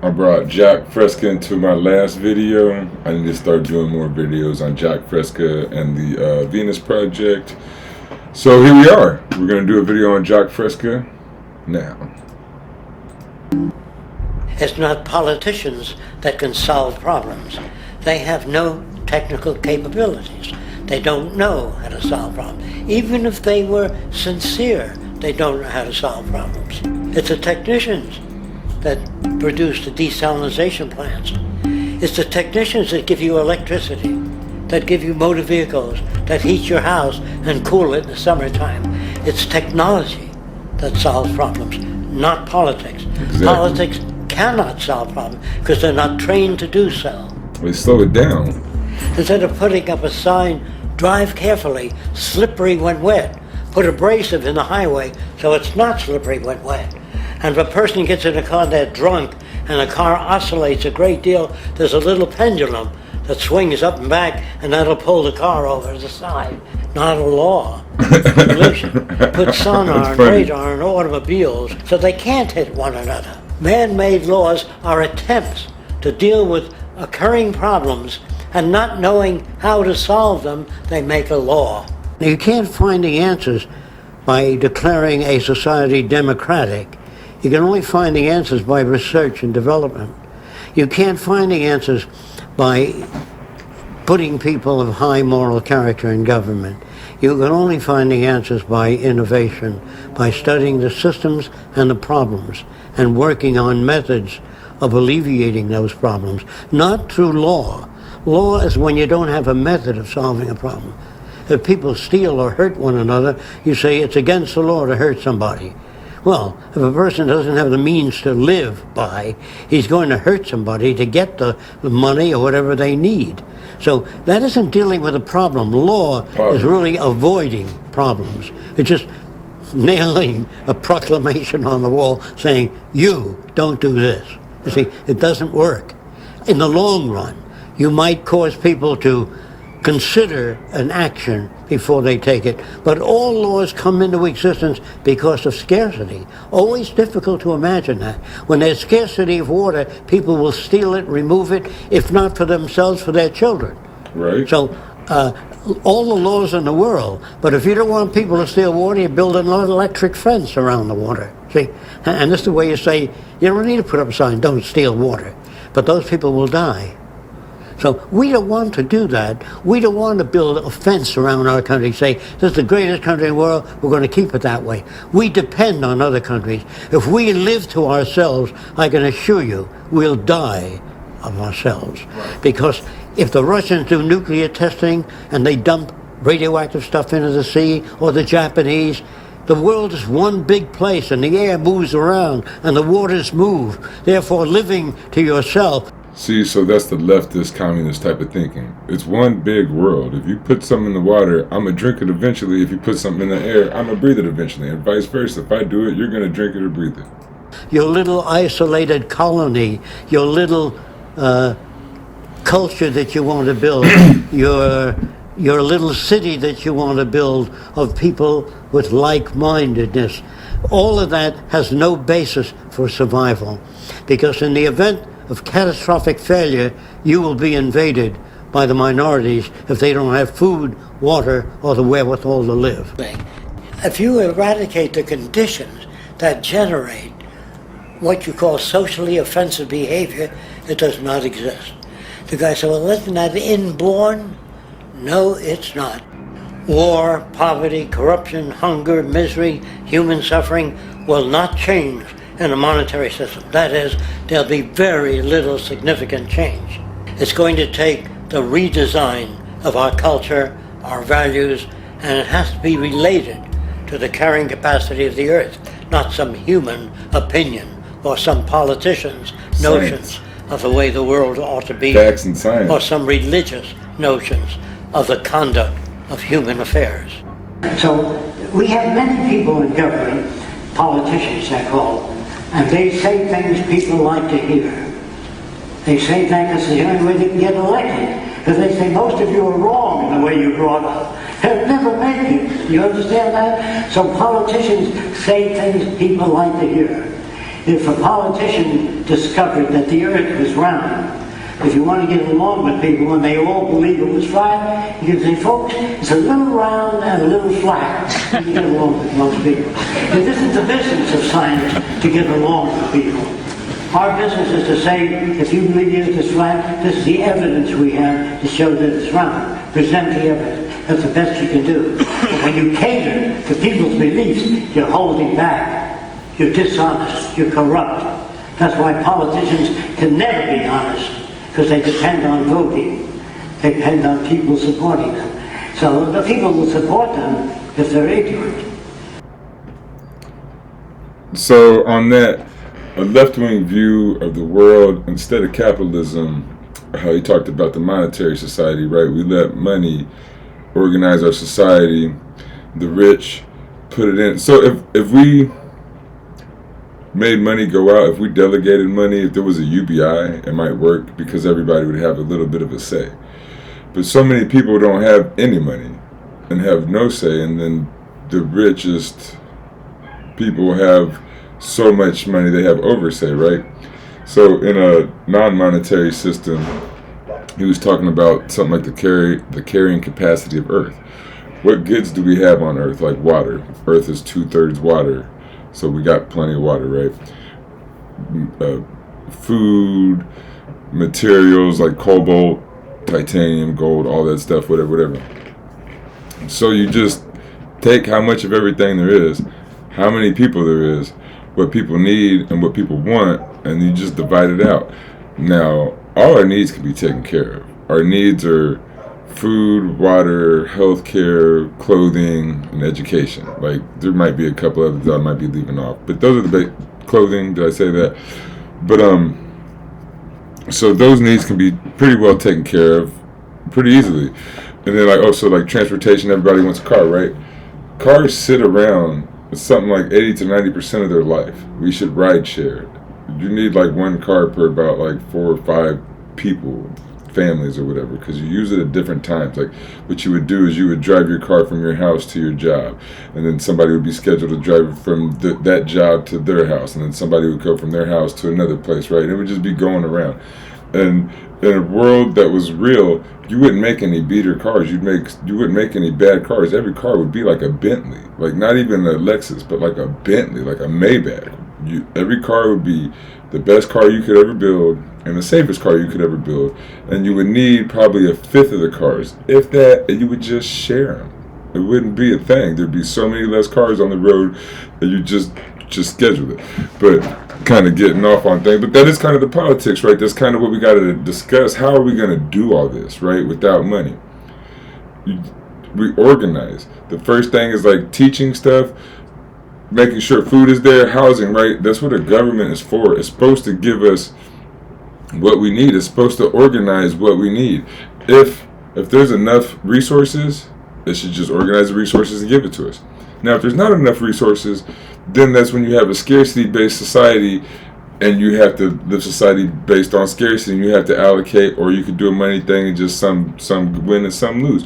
I brought Jacque Fresco into my last video. I need to start doing more videos on Jacque Fresco and the Venus Project. So here we are. We're going to do a video on Jacque Fresco now. It's not politicians that can solve problems. They have no technical capabilities. They don't know how to solve problems. Even if they were sincere, they don't know how to solve problems. It's the technicians that produce the desalination plants. It's the technicians that give you electricity, that give you motor vehicles, that heat your house and cool it in the summertime. It's technology that solves problems, not politics. Exactly. Politics cannot solve problems because they're not trained to do so. They slow it down. Instead of putting up a sign, drive carefully, slippery when wet, put abrasive in the highway so it's not slippery when wet. And if a person gets in a car, they're drunk, and the car oscillates a great deal, there's a little pendulum that swings up and back, and that'll pull the car over to the side. Not a law. Pollution. Put sonar and radar in automobiles so they can't hit one another. Man-made laws are attempts to deal with occurring problems, and not knowing how to solve them, they make a law. Now, you can't find the answers by declaring a society democratic. You can only find the answers by research and development. You can't find the answers by putting people of high moral character in government. You can only find the answers by innovation, by studying the systems and the problems, and working on methods of alleviating those problems, not through law. Law is when you don't have a method of solving a problem. If people steal or hurt one another, you say it's against the law to hurt somebody. Well, if a person doesn't have the means to live by, he's going to hurt somebody to get the money or whatever they need. So that isn't dealing with a problem. Law is really avoiding problems. It's just nailing a proclamation on the wall saying, you don't do this. You see, it doesn't work. In the long run, you might cause people to consider an action before they take it. But all laws come into existence because of scarcity. Always difficult to imagine that. When there's scarcity of water, people will steal it, remove it, if not for themselves, for their children. Right. So all the laws in the world, but if you don't want people to steal water, you build an electric fence around the water. See? And this is the way you say, you don't need to put up a sign, don't steal water. But those people will die. So we don't want to do that. We don't want to build a fence around our country, say, this is the greatest country in the world, we're going to keep it that way. We depend on other countries. If we live to ourselves, I can assure you, we'll die of ourselves. Because if the Russians do nuclear testing and they dump radioactive stuff into the sea, or the Japanese, the world is one big place and the air moves around and the waters move. Therefore, living to yourself. See, so that's the leftist, communist type of thinking. It's one big world. If you put something in the water, I'm going to drink it eventually. If you put something in the air, I'm going to breathe it eventually. And vice versa. If I do it, you're going to drink it or breathe it. Your little isolated colony, your little culture that you want to build, your little city that you want to build of people with like-mindedness, all of that has no basis for survival. Because in the event of catastrophic failure, you will be invaded by the minorities if they don't have food, water, or the wherewithal to live. If you eradicate the conditions that generate what you call socially offensive behavior, it does not exist. The guy said, well, isn't that inborn? No, it's not. War, poverty, corruption, hunger, misery, human suffering will not change in a monetary system. That is, there'll be very little significant change. It's going to take the redesign of our culture, our values, and it has to be related to the carrying capacity of the earth, not some human opinion or some politician's notions of the way the world ought to be, facts and science, or some religious notions of the conduct of human affairs. So we have many people in government, politicians they're called, and they say things people like to hear. They say things that's the only way they can get elected, because they say most of you are wrong in the way you brought up. They'll never make it. You understand that? So politicians say things people like to hear. If a politician discovered that the earth was round, if you want to get along with people and they all believe it was flat, you can say, folks, it's a little round and a little flat. You can get along with most people. But this is the business of science, to get along with people. Our business is to say, if you believe the earth is flat, this is the evidence we have to show that it's round. Present the evidence. That's the best you can do. But when you cater to people's beliefs, you're holding back. You're dishonest. You're corrupt. That's why politicians can never be honest, because they depend on voting. They depend on people supporting them. So the people will support them if they're ignorant. So on that, a left-wing view of the world, instead of capitalism, how he talked about the monetary society, right? We let money organize our society, the rich put it in. So if we made money go out, if we delegated money, if there was a UBI, it might work because everybody would have a little bit of a say. But so many people don't have any money and have no say, and then the richest people have so much money they have oversight, right? So in a non-monetary system, he was talking about something like the carrying capacity of Earth. What goods do we have on Earth? Like water. Earth is 2/3 water, so we got plenty of water, right? Food, materials like cobalt, titanium, gold, all that stuff, whatever. So you just take how much of everything there is, how many people there is, what people need and what people want, and you just divide it out. Now, all our needs can be taken care of. Our needs are food, water, healthcare, clothing, and education. Like, there might be a couple others that I might be leaving off, but those are the clothing, did I say that? But so those needs can be pretty well taken care of pretty easily. And then like transportation, everybody wants a car, right? Cars sit around something like 80 to 90% of their life. We should ride share. You need like one car per about like 4 or 5 people, families or whatever, because you use it at different times. Like what you would do is you would drive your car from your house to your job, and then somebody would be scheduled to drive from that job to their house, and then somebody would go from their house to another place, right? It would just be going around. And in a world that was real, you wouldn't make any beater cars. You wouldn't make any bad cars. Every car would be like a Bentley, like not even a Lexus, but like a Bentley, like a Maybach. Every car would be the best car you could ever build and the safest car you could ever build. And you would need probably 1/5 of the cars, if that, and you would just share them. It wouldn't be a thing. There'd be so many less cars on the road that you just schedule it. But kind of getting off on things, but that is kind of the politics, right? That's kind of what we got to discuss. How are we going to do all this, right, without money? We organize. The first thing is like teaching stuff, making sure food is there, housing, right? That's what a government is for. It's supposed to give us what we need. It's supposed to organize what we need. If there's enough resources, it should just organize the resources and give it to us. Now, if there's not enough resources, then that's when you have a scarcity-based society, and you have to live society based on scarcity, and you have to allocate, or you could do a money thing and just some win and some lose.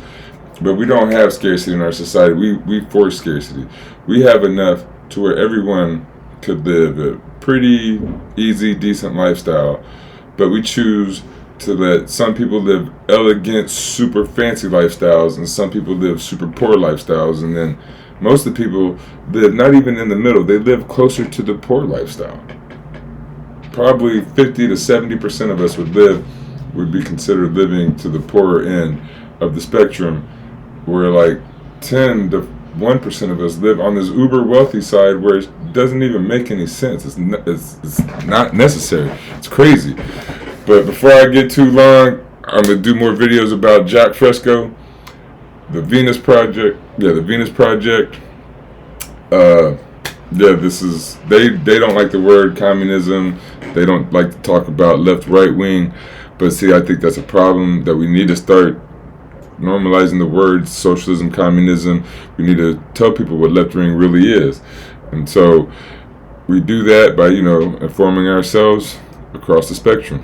But we don't have scarcity in our society. We force scarcity. We have enough to where everyone could live a pretty easy, decent lifestyle, but we choose to let some people live elegant, super fancy lifestyles, and some people live super poor lifestyles, and then most of the people live not even in the middle. They live closer to the poor lifestyle. Probably 50 to 70% of us would be considered living to the poorer end of the spectrum, where like 10 to 1% of us live on this uber wealthy side, where it doesn't even make any sense. It's not necessary. It's crazy. But before I get too long, I'm going to do more videos about Jacque Fresco, the Venus Project. Yeah, the Venus Project. This is, they don't like the word communism. They don't like to talk about left, right wing. But see, I think that's a problem, that we need to start normalizing the words socialism, communism. We need to tell people what left wing really is. And so we do that by, informing ourselves across the spectrum.